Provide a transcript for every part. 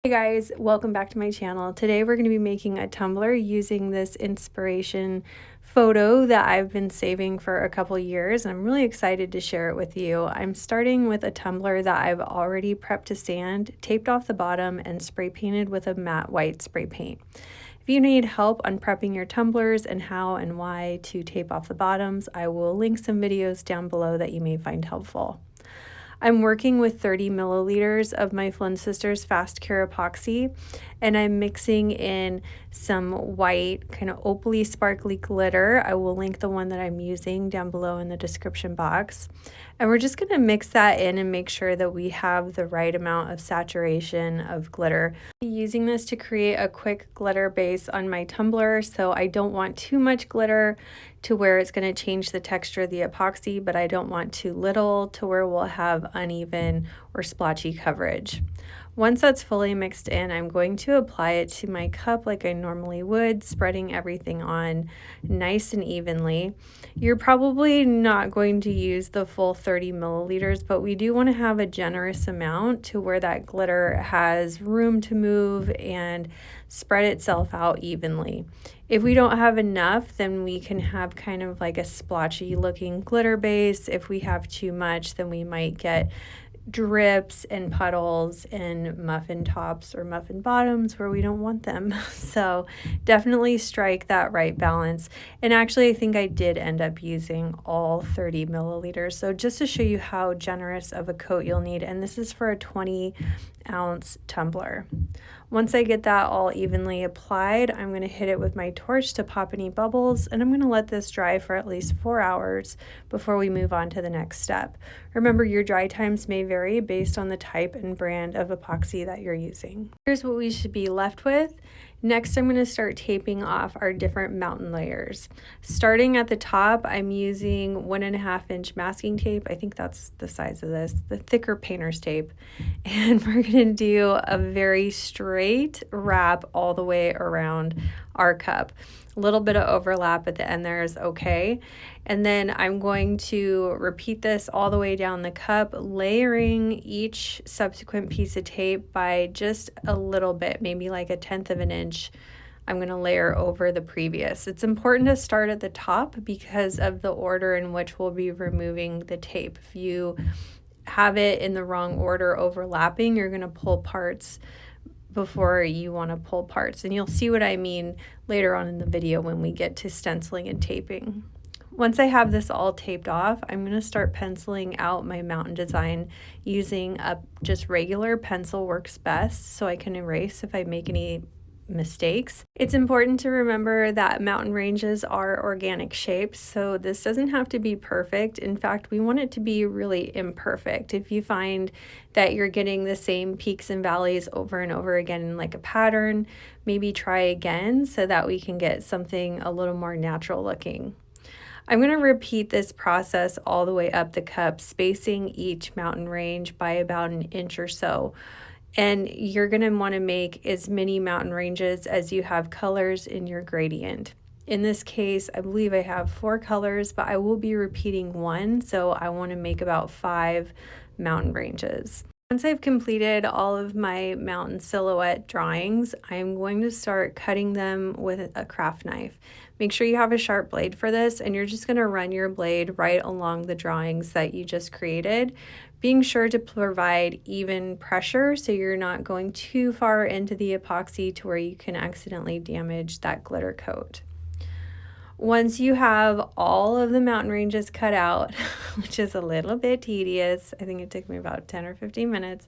Hey guys, welcome back to my channel. Today we're going to be making a tumbler using this inspiration photo that I've been saving for a couple years, and I'm really excited to share it with you. I'm starting with a tumbler that I've already prepped to sand, taped off the bottom, and spray painted with a matte white spray paint. If you need help on prepping your tumblers and how and why to tape off the bottoms, I will link some videos down below that you may find helpful. I'm working with 30 milliliters of my Flynn Sisters Fast Cure Epoxy, and I'm mixing in some white, kind of opally sparkly glitter. I will link the one that I'm using down below in the description box. And we're just going to mix that in and make sure that we have the right amount of saturation of glitter. I'm using this to create a quick glitter base on my tumbler, so I don't want too much glitter to where it's going to change the texture of the epoxy, but I don't want too little to where we'll have uneven or splotchy coverage. Once that's fully mixed in, I'm going to apply it to my cup like I normally would, spreading everything on nice and evenly. You're probably not going to use the full 30 milliliters, but we do want to have a generous amount to where that glitter has room to move and spread itself out evenly. If we don't have enough, then we can have kind of like a splotchy looking glitter base. If we have too much, then we might get drips and puddles and muffin tops or muffin bottoms where we don't want them. So definitely strike that right balance. And actually, I think I did end up using all 30 milliliters. So just to show you how generous of a coat you'll need, and this is for a 20-ounce tumbler. Once I get that all evenly applied, I'm going to hit it with my torch to pop any bubbles, and I'm going to let this dry for at least 4 hours before we move on to the next step. Remember, your dry times may vary based on the type and brand of epoxy that you're using. Here's what we should be left with. Next, I'm going to start taping off our different mountain layers. Starting at the top, I'm using 1.5-inch masking tape. I think that's the size of this, the thicker painter's tape. And we're going to do a very straight wrap all the way around our cup. A little bit of overlap at the end there is okay. And then I'm going to repeat this all the way down the cup, layering each subsequent piece of tape by just a little bit, maybe like 1/10 of an inch. I'm going to layer over the previous. It's important to start at the top because of the order in which we'll be removing the tape. If you have it in the wrong order overlapping, you're going to pull parts before you want to pull parts, and you'll see what I mean later on in the video when we get to stenciling and taping. Once I have this all taped off, I'm going to start penciling out my mountain design using a just regular pencil works best, so I can erase if I make any mistakes. It's important to remember that mountain ranges are organic shapes, so this doesn't have to be perfect. In fact, we want it to be really imperfect. If you find that you're getting the same peaks and valleys over and over again in like a pattern, maybe try again so that we can get something a little more natural looking. I'm going to repeat this process all the way up the cup, spacing each mountain range by about 1 inch or so. And you're going to want to make as many mountain ranges as you have colors in your gradient. In this case, I believe I have 4 colors, but I will be repeating 1, so I want to make about 5 mountain ranges. Once I've completed all of my mountain silhouette drawings, I'm going to start cutting them with a craft knife. Make sure you have a sharp blade for this, and you're just going to run your blade right along the drawings that you just created, being sure to provide even pressure so you're not going too far into the epoxy to where you can accidentally damage that glitter coat. Once you have all of the mountain ranges cut out, which is a little bit tedious, I think it took me about 10 or 15 minutes,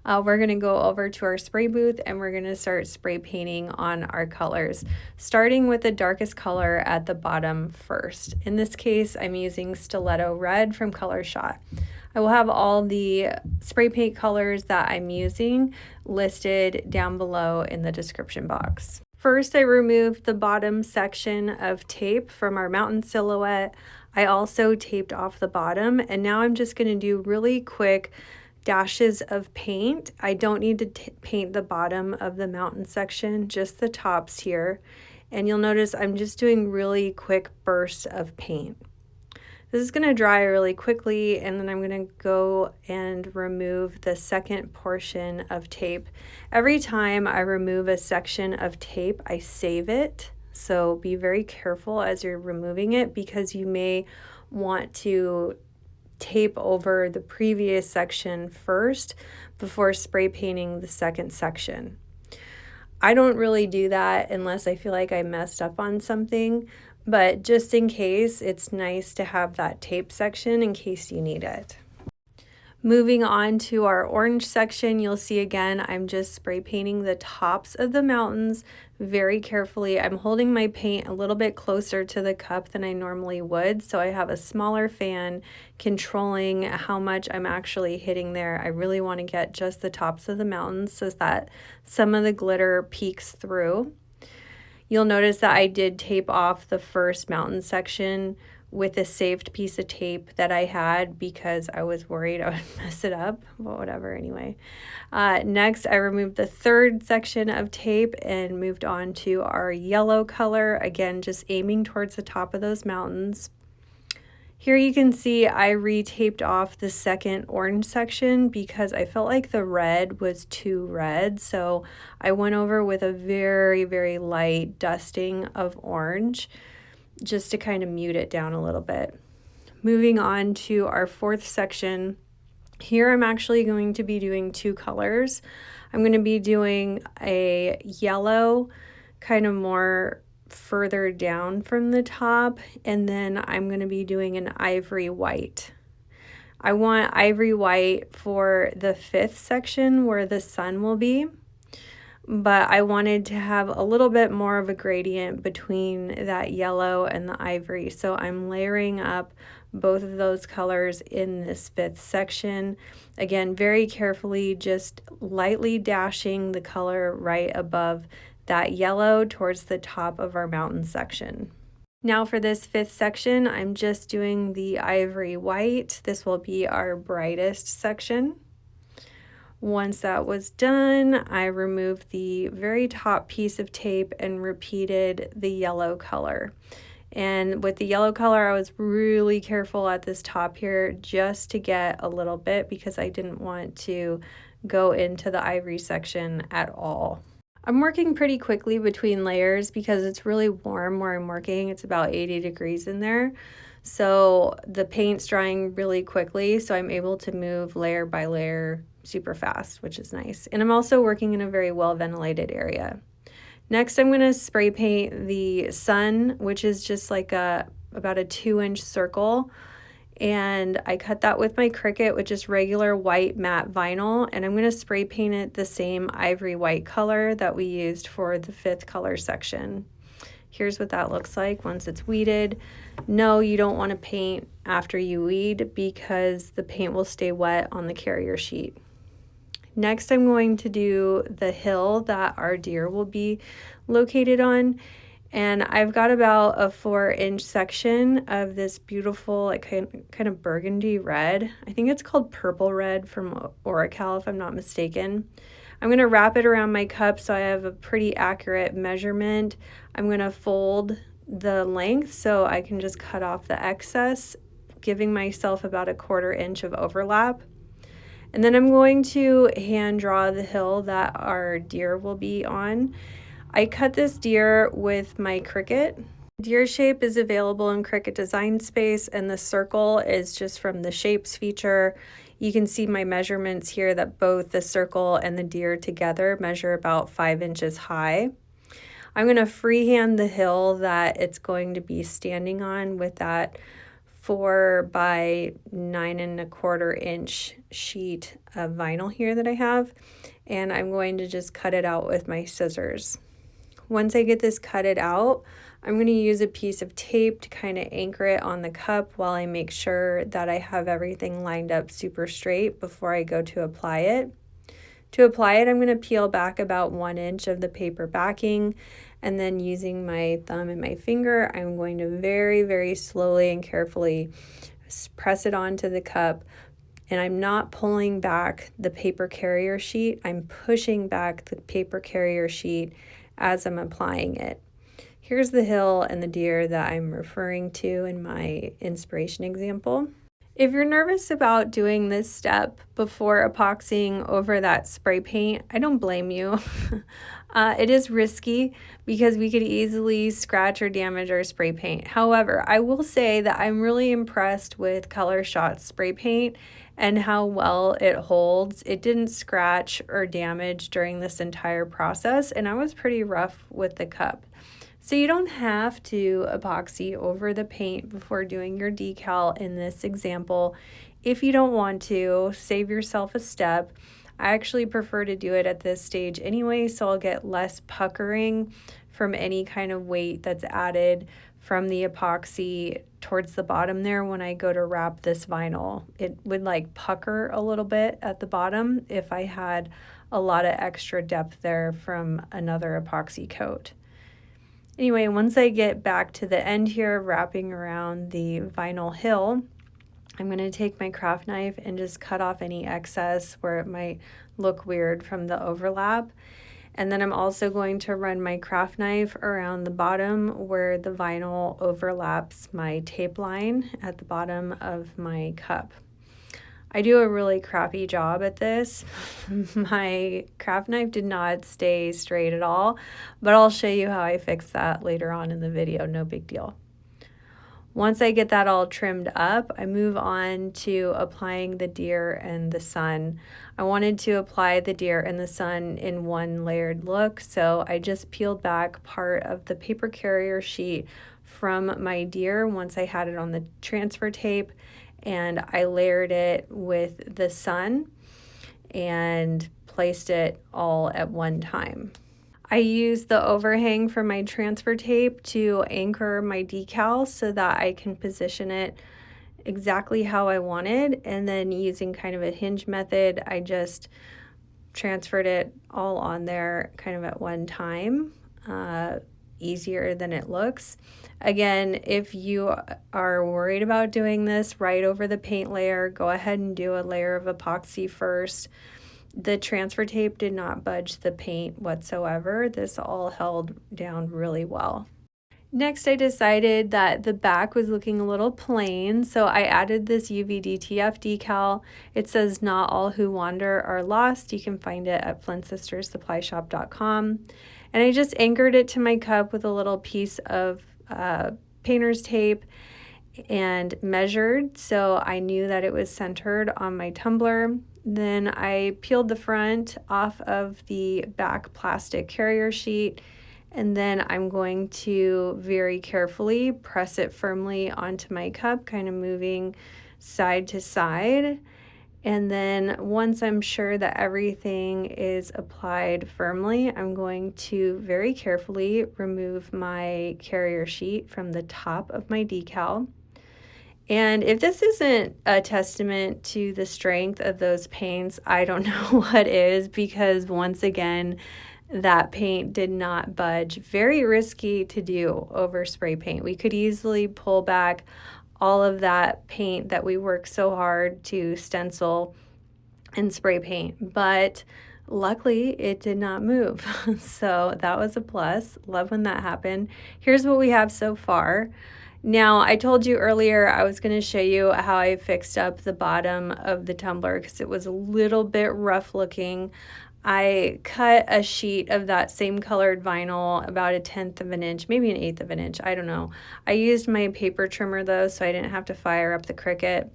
we're going to go over to our spray booth and we're going to start spray painting on our colors, starting with the darkest color at the bottom first. In this case, I'm using Stiletto Red from ColorShot. I will have all the spray paint colors that I'm using listed down below in the description box. First, I removed the bottom section of tape from our mountain silhouette. I also taped off the bottom, and now I'm just going to do really quick dashes of paint. I don't need to paint the bottom of the mountain section, just the tops here. And you'll notice I'm just doing really quick bursts of paint. This is going to dry really quickly, and then I'm going to go and remove the second portion of tape. Every time I remove a section of tape, I save it. So be very careful as you're removing it, because you may want to tape over the previous section first before spray painting the second section. I don't really do that unless I feel like I messed up on something, but just in case, it's nice to have that tape section in case you need it. Moving on to our orange section, you'll see again, I'm just spray painting the tops of the mountains very carefully. I'm holding my paint a little bit closer to the cup than I normally would, so I have a smaller fan controlling how much I'm actually hitting there. I really want to get just the tops of the mountains so that some of the glitter peeks through. You'll notice that I did tape off the first mountain section with a saved piece of tape that I had because I was worried I would mess it up, but whatever anyway. Next, I removed the third section of tape and moved on to our yellow color, again, just aiming towards the top of those mountains. Here you can see I retaped off the second orange section because I felt like the red was too red, so I went over with a very, very light dusting of orange just to kind of mute it down a little bit. Moving on to our fourth section, here I'm actually going to be doing two colors. I'm going to be doing a yellow, kind of more further down from the top, and then I'm going to be doing an ivory white. I want ivory white for the fifth section where the sun will be, but I wanted to have a little bit more of a gradient between that yellow and the ivory. So I'm layering up both of those colors in this fifth section. Again, very carefully, just lightly dashing the color right above that yellow towards the top of our mountain section. Now for this fifth section, I'm just doing the ivory white. This will be our brightest section. Once that was done, I removed the very top piece of tape and repeated the yellow color. And with the yellow color, I was really careful at this top here just to get a little bit because I didn't want to go into the ivory section at all. I'm working pretty quickly between layers because it's really warm where I'm working. It's about 80 degrees in there. So the paint's drying really quickly, so I'm able to move layer by layer super fast, which is nice. And I'm also working in a very well ventilated area. Next, I'm going to spray paint the sun, which is just like about a 2-inch circle. And I cut that with my Cricut, which is regular white matte vinyl. And I'm going to spray paint it the same ivory white color that we used for the fifth color section. Here's what that looks like once it's weeded. No, you don't want to paint after you weed because the paint will stay wet on the carrier sheet. Next, I'm going to do the hill that our deer will be located on. And I've got about a 4-inch section of this beautiful, like kind of burgundy red. I think it's called purple red from Oracal, if I'm not mistaken. I'm going to wrap it around my cup so I have a pretty accurate measurement. I'm going to fold the length so I can just cut off the excess, giving myself about a 1/4 inch of overlap. And then I'm going to hand draw the hill that our deer will be on. I cut this deer with my Cricut. Deer shape is available in Cricut Design Space, and the circle is just from the Shapes feature. You can see my measurements here that both the circle and the deer together measure about 5 inches high. I'm going to freehand the hill that it's going to be standing on with that 4 by 9¼ inch sheet of vinyl here that I have, and I'm going to just cut it out with my scissors. Once I get this cutted out, I'm going to use a piece of tape to kind of anchor it on the cup while I make sure that I have everything lined up super straight before I go to apply it. To apply it, I'm going to peel back about 1 inch of the paper backing, and then using my thumb and my finger, I'm going to very, very slowly and carefully press it onto the cup. And I'm not pulling back the paper carrier sheet, I'm pushing back the paper carrier sheet as I'm applying it. Here's the hill and the deer that I'm referring to in my inspiration example. If you're nervous about doing this step before epoxying over that spray paint, I don't blame you. It is risky because we could easily scratch or damage our spray paint. However, I will say that I'm really impressed with ColorShot spray paint and how well it holds. It didn't scratch or damage during this entire process, and I was pretty rough with the cup. So you don't have to epoxy over the paint before doing your decal in this example. If you don't want to, save yourself a step. I actually prefer to do it at this stage anyway, so I'll get less puckering from any kind of weight that's added from the epoxy towards the bottom there when I go to wrap this vinyl. It would like pucker a little bit at the bottom if I had a lot of extra depth there from another epoxy coat. Anyway, once I get back to the end here, wrapping around the vinyl hill, I'm going to take my craft knife and just cut off any excess where it might look weird from the overlap. And then I'm also going to run my craft knife around the bottom where the vinyl overlaps my tape line at the bottom of my cup. I do a really crappy job at this. My craft knife did not stay straight at all, but I'll show you how I fix that later on in the video, no big deal. Once I get that all trimmed up, I move on to applying the deer and the sun. I wanted to apply the deer and the sun in one layered look, so I just peeled back part of the paper carrier sheet from my deer once I had it on the transfer tape, and I layered it with the sun and placed it all at one time. I used the overhang from my transfer tape to anchor my decal so that I can position it exactly how I wanted, and then using kind of a hinge method, I just transferred it all on there kind of at one time. Easier than it looks. Again, if you are worried about doing this right over the paint layer, go ahead and do a layer of epoxy first. The transfer tape did not budge the paint whatsoever. This all held down really well. Next, I decided that the back was looking a little plain, so I added this UVDTF decal. It says, "Not all who wander are lost." You can find it at FlynnSistersSupplyShop.com. And I just anchored it to my cup with a little piece of painter's tape and measured, so I knew that it was centered on my tumbler. Then I peeled the front off of the back plastic carrier sheet, and then I'm going to very carefully press it firmly onto my cup, kind of moving side to side. And then once I'm sure that everything is applied firmly, I'm going to very carefully remove my carrier sheet from the top of my decal. And if this isn't a testament to the strength of those paints, I don't know what is, because once again, that paint did not budge. Very risky to do over spray paint. We could easily pull back all of that paint that we worked so hard to stencil and spray paint, but luckily it did not move. So that was a plus. Love when that happened. Here's what we have so far. Now, I told you earlier I was going to show you how I fixed up the bottom of the tumbler because it was a little bit rough looking. I cut a sheet of that same colored vinyl about 1/10 of an inch, maybe 1/8 of an inch, I don't know. I used my paper trimmer though, so I didn't have to fire up the Cricut.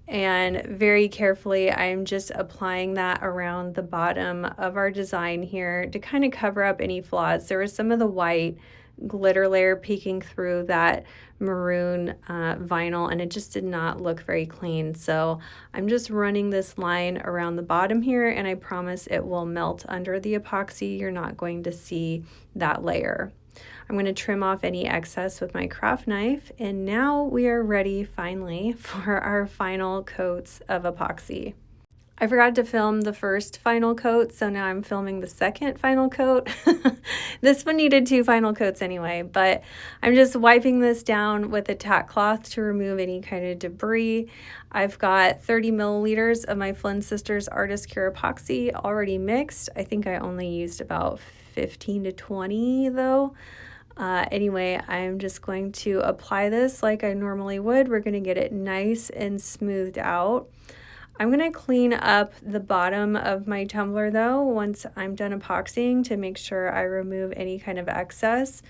And very carefully, I'm just applying that around the bottom of our design here to kind of cover up any flaws. There was some of the white glitter layer peeking through that maroon vinyl, and it just did not look very clean. So I'm just running this line around the bottom here, and I promise it will melt under the epoxy. You're not going to see that layer. I'm going to trim off any excess with my craft knife, and now we are ready finally for our final coats of epoxy. I forgot to film the first final coat, so now I'm filming the second final coat. This one needed 2 final coats anyway, but I'm just wiping this down with a tack cloth to remove any kind of debris. I've got 30 milliliters of my Flynn Sisters Artist Cure Epoxy already mixed. I think I only used about 15 to 20 though. Anyway, I'm just going to apply this like I normally would. We're going to get it nice and smoothed out. I'm going to clean up the bottom of my tumbler though once I'm done epoxying to make sure I remove any kind of excess.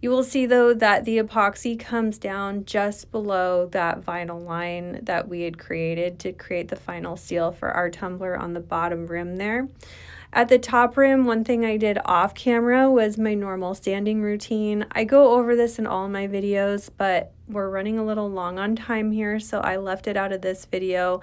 You will see though that the epoxy comes down just below that vinyl line that we had created to create the final seal for our tumbler on the bottom rim there. At the top rim, one thing I did off camera was my normal sanding routine. I go over this in all my videos, but we're running a little long on time here, so I left it out of this video.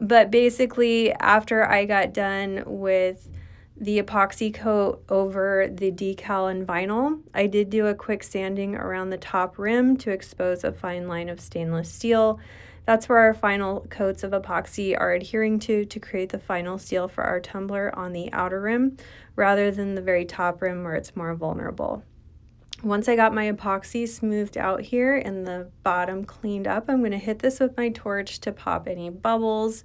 But basically, after I got done with the epoxy coat over the decal and vinyl, I did do a quick sanding around the top rim to expose a fine line of stainless steel. That's where our final coats of epoxy are adhering to create the final seal for our tumbler on the outer rim, rather than the very top rim where it's more vulnerable. Once I got my epoxy smoothed out here and the bottom cleaned up, I'm going to hit this with my torch to pop any bubbles.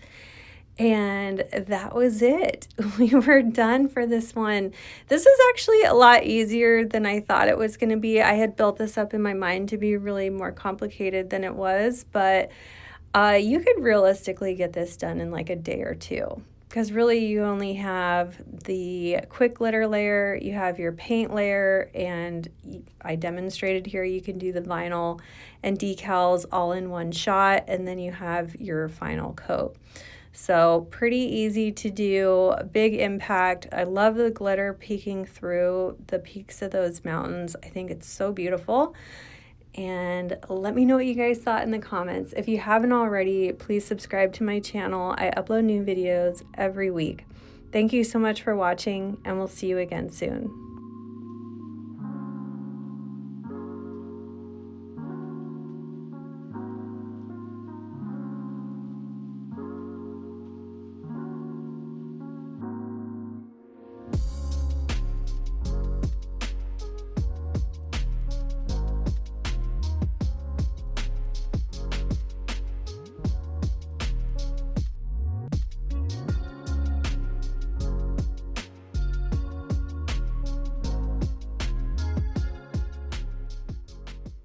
And that was it. We were done for this one. This is actually a lot easier than I thought it was going to be. I had built this up in my mind to be really more complicated than it was, but you could realistically get this done in like a day or two, because really you only have the quick glitter layer, you have your paint layer, and I demonstrated here you can do the vinyl and decals all in one shot, and then you have your final coat. So pretty easy to do, big impact. I love the glitter peeking through the peaks of those mountains. I think it's so beautiful. And let me know what you guys thought in the comments. If you haven't already, please subscribe to my channel. I upload new videos every week. Thank you so much for watching, and we'll see you again soon.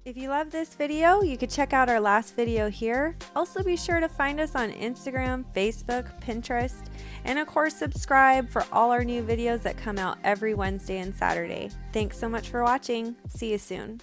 If you love this video, you could check out our last video here. Also be sure to find us on Instagram, Facebook, Pinterest, and of course subscribe for all our new videos that come out every Wednesday and Saturday. Thanks so much for watching. See you soon.